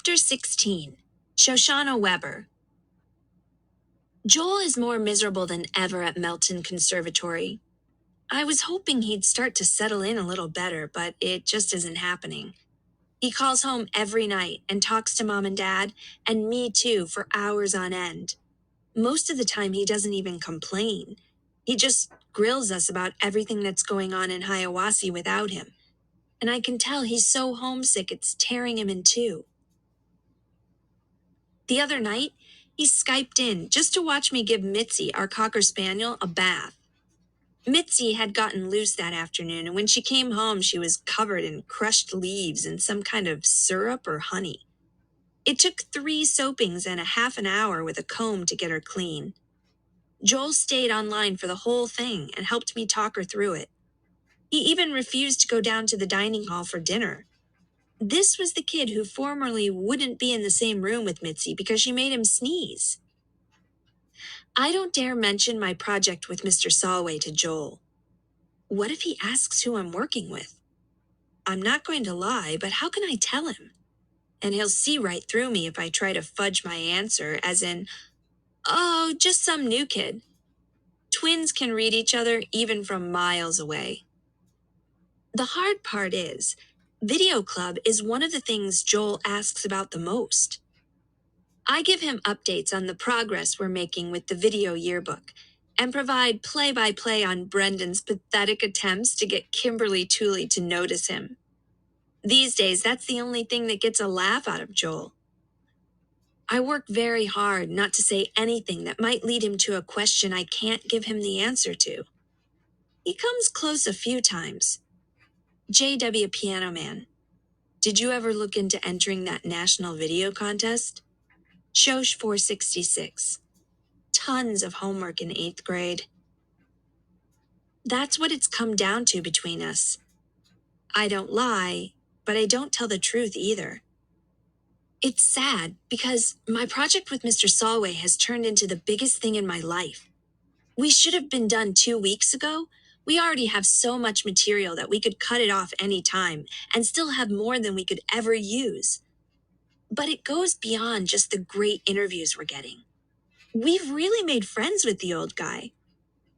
Chapter 16. Shoshana Weber. Joel is more miserable than ever at Melton Conservatory. I was hoping he'd start to settle in a little better, but it just isn't happening. He calls home every night and talks to Mom and Dad, and me too, for hours on end. Most of the time, he doesn't even complain. He just grills us about everything that's going on in Hiawassee without him. And I can tell he's so homesick it's tearing him in two. The other night, he Skyped in just to watch me give Mitzi, our Cocker Spaniel, a bath. Mitzi had gotten loose that afternoon, and when she came home, she was covered in crushed leaves and some kind of syrup or honey. It took 3 soapings and a half an hour with a comb to get her clean. Joel stayed online for the whole thing and helped me talk her through it. He even refused to go down to the dining hall for dinner. This was the kid who formerly wouldn't be in the same room with Mitzi because she made him sneeze. I don't dare mention my project with Mr. Solway to Joel. What if he asks who I'm working with? I'm not going to lie, but how can I tell him? And he'll see right through me if I try to fudge my answer, as in, oh, just some new kid. Twins can read each other even from miles away. The hard part is, Video Club is one of the things Joel asks about the most. I give him updates on the progress we're making with the video yearbook and provide play-by-play on Brendan's pathetic attempts to get Kimberly Tooley to notice him. These days, that's the only thing that gets a laugh out of Joel. I work very hard not to say anything that might lead him to a question I can't give him the answer to. He comes close a few times. J.W. Piano Man, did you ever look into entering that national video contest? Shosh 466. Tons of homework in 8th grade. That's what it's come down to between us. I don't lie, but I don't tell the truth either. It's sad because my project with Mr. Solway has turned into the biggest thing in my life. We should have been done 2 weeks ago. We already have so much material that we could cut it off any time and still have more than we could ever use. But it goes beyond just the great interviews we're getting. We've really made friends with the old guy.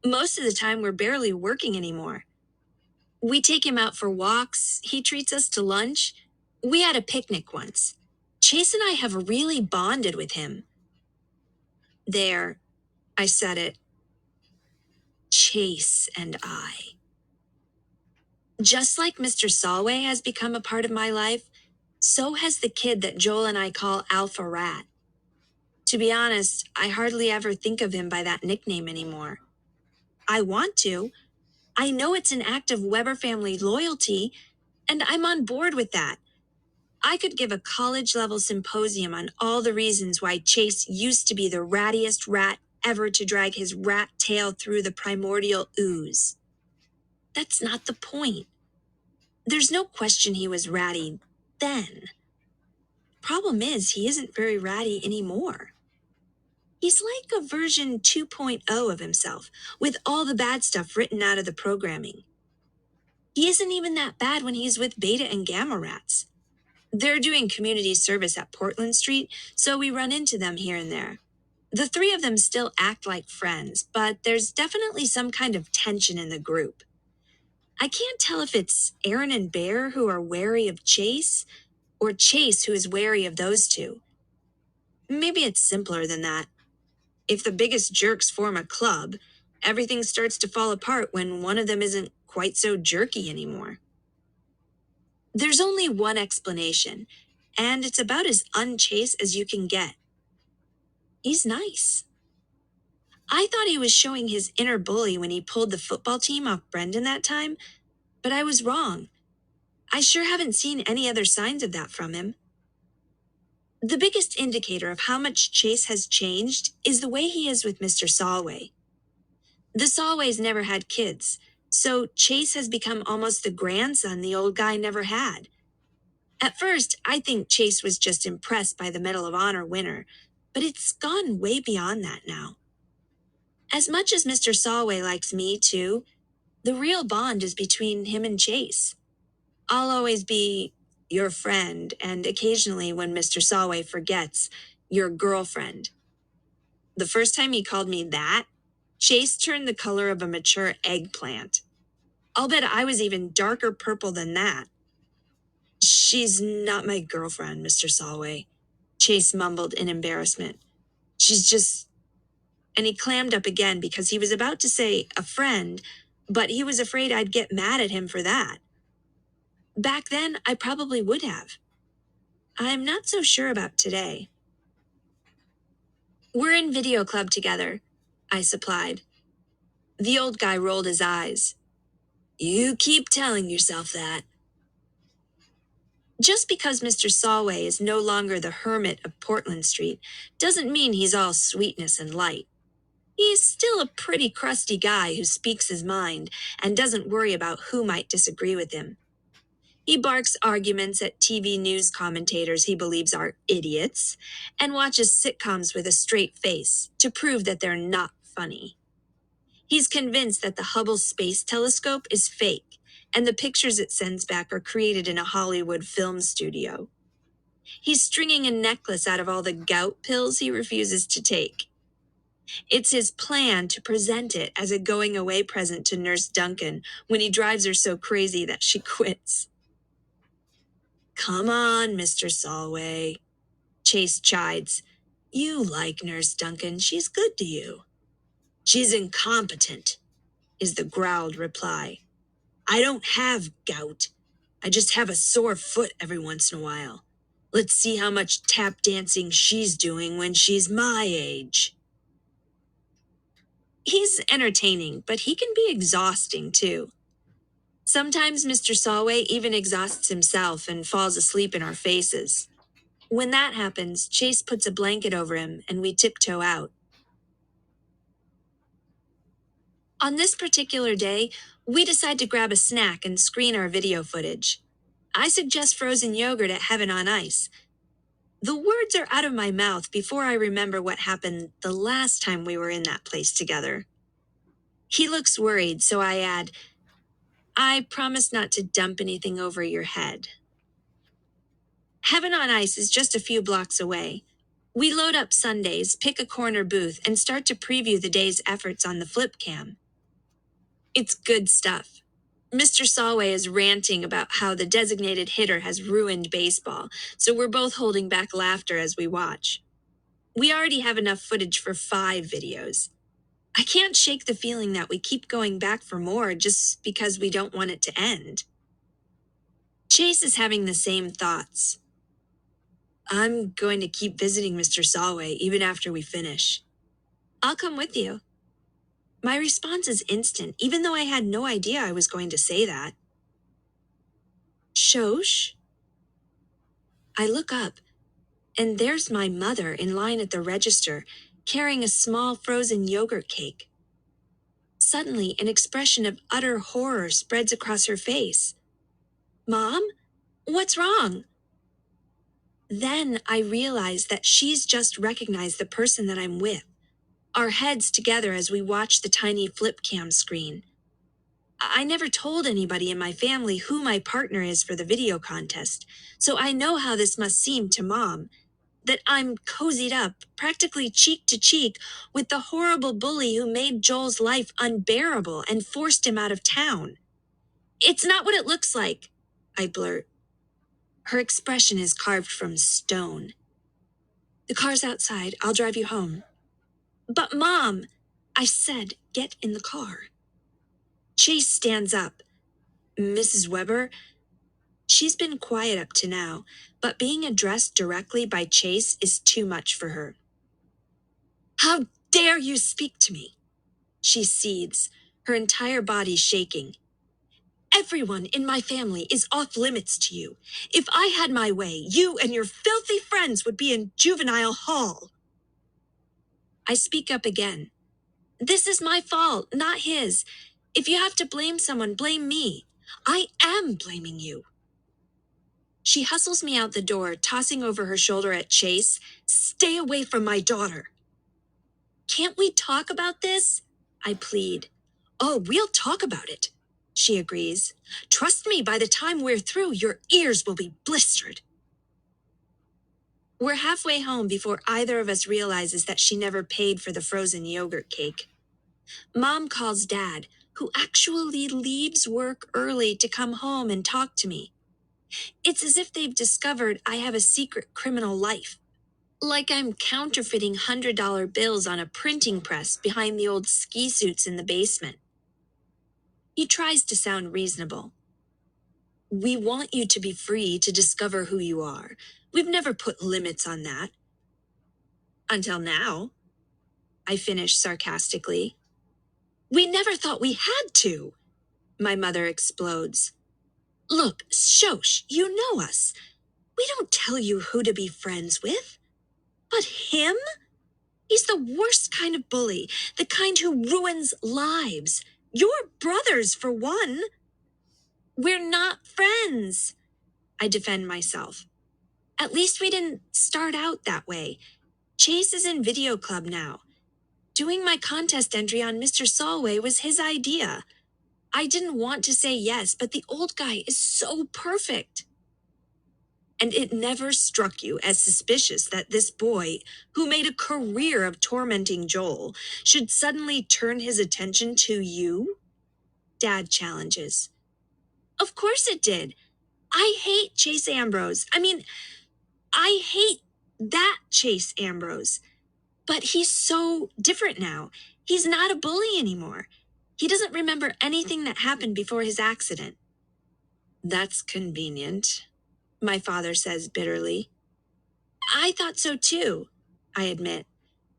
Most of the time, we're barely working anymore. We take him out for walks, he treats us to lunch. We had a picnic once. Chase and I have really bonded with him. There, I said it. Chase and I. Just like Mr. Solway has become a part of my life, so has the kid that Joel and I call Alpha Rat. To be honest, I hardly ever think of him by that nickname anymore. I want to. I know it's an act of Weber family loyalty, and I'm on board with that. I could give a college-level symposium on all the reasons why Chase used to be the rattiest rat ever to drag his rat tail through the primordial ooze. That's not the point. There's no question he was ratty then. Problem is, he isn't very ratty anymore. He's like a version 2.0 of himself, with all the bad stuff written out of the programming. He isn't even that bad when he's with Beta and Gamma Rats. They're doing community service at Portland Street, so we run into them here and there. The 3 of them still act like friends, but there's definitely some kind of tension in the group. I can't tell if it's Aaron and Bear who are wary of Chase, or Chase who is wary of those 2. Maybe it's simpler than that. If the biggest jerks form a club, everything starts to fall apart when one of them isn't quite so jerky anymore. There's only one explanation, and it's about as un-Chase as you can get. He's nice. I thought he was showing his inner bully when he pulled the football team off Brendan that time, but I was wrong. I sure haven't seen any other signs of that from him. The biggest indicator of how much Chase has changed is the way he is with Mr. Solway. The Solways never had kids, so Chase has become almost the grandson the old guy never had. At first, I think Chase was just impressed by the Medal of Honor winner, but it's gone way beyond that now. As much as Mr. Solway likes me, too, the real bond is between him and Chase. I'll always be Your friend, and occasionally when Mr. Salway forgets, your girlfriend. The first time he called me that, Chase turned the color of a mature eggplant. I'll bet I was even darker purple than that. She's not my girlfriend, Mr. Salway, Chase mumbled in embarrassment. She's just. And he clammed up again because he was about to say a friend, but he was afraid I'd get mad at him for that. Back then, I probably would have. I'm not so sure about today. We're in video club together, I supplied. The old guy rolled his eyes. You keep telling yourself that. Just because Mr. Salway is no longer the hermit of Portland Street doesn't mean he's all sweetness and light. He's still a pretty crusty guy who speaks his mind and doesn't worry about who might disagree with him. He barks arguments at TV news commentators he believes are idiots and watches sitcoms with a straight face to prove that they're not funny. He's convinced that the Hubble Space Telescope is fake and the pictures it sends back are created in a Hollywood film studio. He's stringing a necklace out of all the gout pills he refuses to take. It's his plan to present it as a going-away present to Nurse Duncan when he drives her so crazy that she quits. Come on, Mr. Salway, Chase chides. You like Nurse Duncan. She's good to you. She's incompetent, is the growled reply. I don't have gout. I just have a sore foot every once in a while. Let's see how much tap dancing she's doing when she's my age. He's entertaining, but he can be exhausting too. Sometimes Mr. Salway even exhausts himself and falls asleep in our faces. When that happens, Chase puts a blanket over him and we tiptoe out. On this particular day, we decide to grab a snack and screen our video footage. I suggest frozen yogurt at Heaven on Ice. The words are out of my mouth before I remember what happened the last time we were in that place together. He looks worried, so I add, I promise not to dump anything over your head. Heaven on Ice is just a few blocks away. We load up Sundays, pick a corner booth, and start to preview the day's efforts on the flip cam. It's good stuff. Mr. Salway is ranting about how the designated hitter has ruined baseball, so we're both holding back laughter as we watch. We already have enough footage for 5 videos. I can't shake the feeling that we keep going back for more just because we don't want it to end. Chase is having the same thoughts. I'm going to keep visiting Mr. Salway even after we finish. I'll come with you. My response is instant, even though I had no idea I was going to say that. Shosh? I look up, and there's my mother in line at the register, carrying a small frozen yogurt cake. Suddenly, an expression of utter horror spreads across her face. Mom? What's wrong? Then I realize that she's just recognized the person that I'm with, our heads together as we watch the tiny flip cam screen. I never told anybody in my family who my partner is for the video contest, so I know how this must seem to Mom, that I'm cozied up, practically cheek to cheek, with the horrible bully who made Joel's life unbearable and forced him out of town. It's not what it looks like, I blurt. Her expression is carved from stone. The car's outside. I'll drive you home. But Mom, I said, get in the car. Chase stands up. Mrs. Weber? She's been quiet up to now, but being addressed directly by Chase is too much for her. How dare you speak to me? She seethes, her entire body shaking. Everyone in my family is off limits to you. If I had my way, you and your filthy friends would be in juvenile hall. I speak up again. This is my fault, not his. If you have to blame someone, blame me. I am blaming you. She hustles me out the door, tossing over her shoulder at Chase. Stay away from my daughter. Can't we talk about this? I plead. Oh, we'll talk about it. she agrees. Trust me, by the time we're through, your ears will be blistered. We're halfway home before either of us realizes that she never paid for the frozen yogurt cake. Mom calls Dad, who actually leaves work early to come home and talk to me. It's as if they've discovered I have a secret criminal life. Like I'm counterfeiting $100 bills on a printing press behind the old ski suits in the basement. He tries to sound reasonable. We want you to be free to discover who you are. We've never put limits on that. Until now, I finish sarcastically. We never thought we had to, my mother explodes. Look, Shosh, you know us. We don't tell you who to be friends with. But him? He's the worst kind of bully, the kind who ruins lives. Your brothers, for one. We're not friends, I defend myself. At least we didn't start out that way. Chase is in video club now. Doing my contest entry on Mr. Solway was his idea. I didn't want to say yes, but the old guy is so perfect. And it never struck you as suspicious that this boy, who made a career of tormenting Joel, should suddenly turn his attention to you? Dad challenges. Of course it did. I hate Chase Ambrose. I hate that Chase Ambrose. But he's so different now. He's not a bully anymore. He doesn't remember anything that happened before his accident. That's convenient, my father says bitterly. I thought so too, I admit.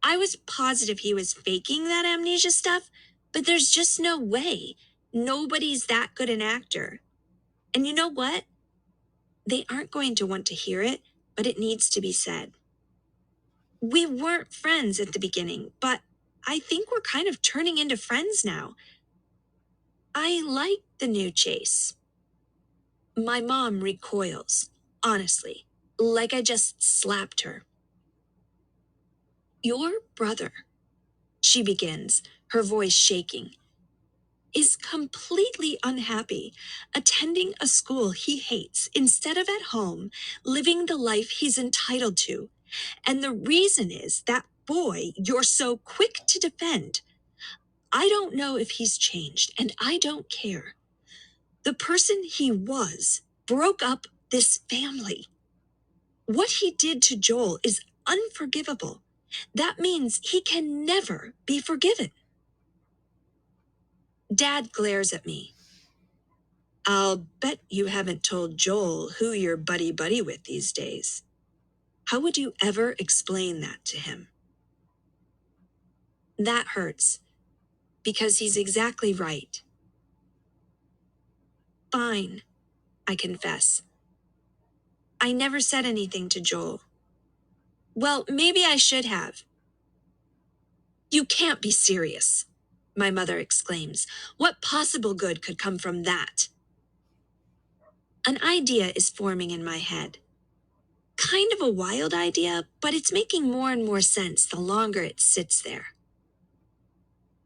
I was positive he was faking that amnesia stuff, but there's just no way. Nobody's that good an actor. And you know what? They aren't going to want to hear it, but it needs to be said. We weren't friends at the beginning, but I think we're kind of turning into friends now. I like the new Chase. My mom recoils, honestly, like I just slapped her. Your brother, she begins, her voice shaking, is completely unhappy, attending a school he hates instead of at home, living the life he's entitled to. And the reason is that boy you're so quick to defend. I don't know if he's changed, and I don't care. The person he was broke up this family. What he did to Joel is unforgivable. That means he can never be forgiven. Dad glares at me. I'll bet you haven't told Joel who you're buddy-buddy with these days. How would you ever explain that to him? That hurts, because he's exactly right. Fine, I confess. I never said anything to Joel. Well, maybe I should have. You can't be serious, my mother exclaims. What possible good could come from that? An idea is forming in my head. Kind of a wild idea, but it's making more and more sense the longer it sits there.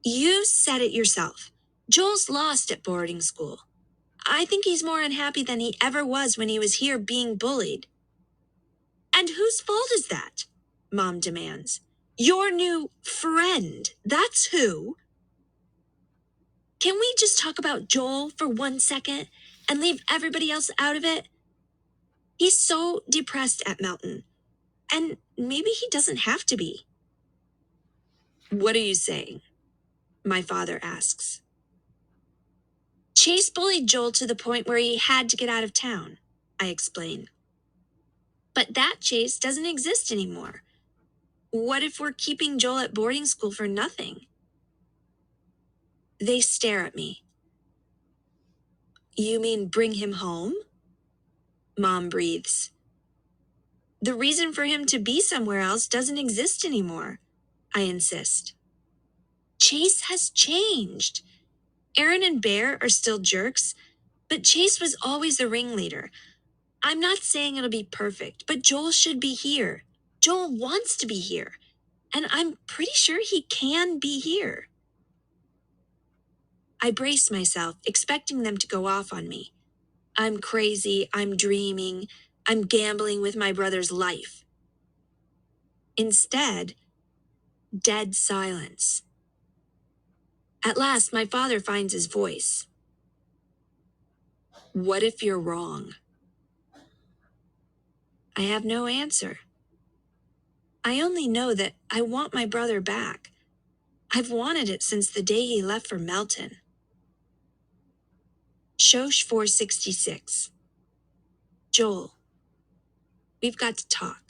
You said it yourself. Joel's lost at boarding school. I think he's more unhappy than he ever was when he was here being bullied. And whose fault is that? Mom demands. Your new friend, that's who. Can we just talk about Joel for 1 second and leave everybody else out of it? He's so depressed at Melton. And maybe he doesn't have to be. What are you saying? My father asks. Chase bullied Joel to the point where he had to get out of town, I explain. But that Chase doesn't exist anymore. What if we're keeping Joel at boarding school for nothing? They stare at me. You mean bring him home? Mom breathes. The reason for him to be somewhere else doesn't exist anymore, I insist. Chase has changed. Aaron and Bear are still jerks, but Chase was always the ringleader. I'm not saying it'll be perfect, but Joel should be here. Joel wants to be here, and I'm pretty sure he can be here. I braced myself, expecting them to go off on me. I'm crazy, I'm dreaming, I'm gambling with my brother's life. Instead, dead silence. At last, my father finds his voice. What if you're wrong? I have no answer. I only know that I want my brother back. I've wanted it since the day he left for Melton. Shosh 466. Joel, we've got to talk.